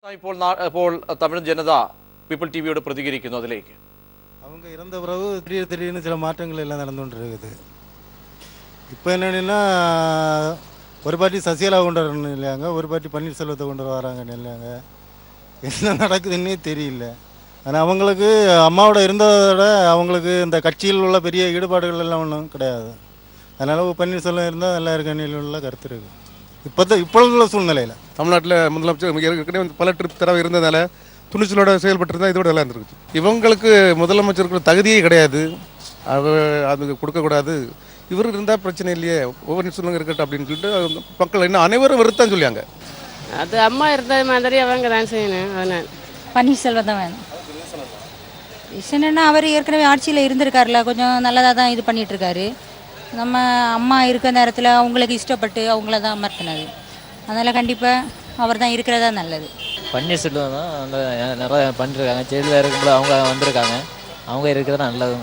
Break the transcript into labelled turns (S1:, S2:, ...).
S1: ഇപ്പോൾ തമിഴ് ജനത പീപ്പിൾ ടിവിയോട് പ്രതികരിക്കുന്നു അതിലേക്ക്.
S2: அவங்க இறந்த பிறகு திடீர்னு சில மாற்றங்கள் எல்லாம் நடந்துகிட்டு இருக்குது. இப்போ என்னன்னா ஒரு பார்ட்டி சசிகலா கொண்டு வரணும் இல்லையாங்க, ஒரு பார்ட்டி பன்னீர்செல்வத்தை கொண்டு வராங்கன்னு இல்லையாங்க. என்ன நடக்குதுன்னே தெரியல. ஆனால் அவங்களுக்கு அம்மாவோட இருந்ததோட அவங்களுக்கு இந்த கட்சியில் உள்ள பெரிய ஈடுபாடுகள் எல்லாம் ஒன்றும் கிடையாது. அதனால் பன்னீர்செல்வம் இருந்தால் நல்லா இருக்கணும் உள்ள கருத்து இருக்குது. இப்போ உள்ள சூழ்நிலையில்
S3: தமிழ்நாட்டில் முதலமைச்சர் ஏற்கனவே பல ட்ரிப் தடவை இருந்ததால துணிச்சலோட செயல்பட்டுருந்தா இதோட நல்லா இருந்திருக்கு. இவங்களுக்கு முதலமைச்சருக்கு தகுதியே கிடையாது, அது கொடுக்கக்கூடாது. இவர் இருந்தால் பிரச்சனை இல்லையே, ஒவ்வொரு சொல்லுங்க இருக்கட்டும் அப்படின்னு சொல்லிட்டு மக்கள் இன்னும் அனைவரும் வெறுத்தான் சொல்லியாங்க.
S4: அது அம்மா இருந்தது மாதிரி அவங்க தான் செய்யணும். அதனால்
S5: பன்னீர்செல்வம் தான் வேணும். என்னென்னா அவர் ஏற்கனவே ஆட்சியில் இருந்திருக்காருல, கொஞ்சம் நல்லதாக தான் இது பண்ணிகிட்ருக்காரு. நம்ம அம்மா இருக்க நேரத்தில் அவங்களுக்கு இஷ்டப்பட்டு அவங்கள தான் அமர்த்தினார். அதனால் கண்டிப்பாக அவர் தான் இருக்கிறதா நல்லது.
S6: பன்னீர்செல்வம் தான் நிறைய பண்ணிருக்காங்க. ஜெயிலில் இருக்கும்போது அவங்க வந்திருக்காங்க, அவங்க இருக்கிறது நல்லது.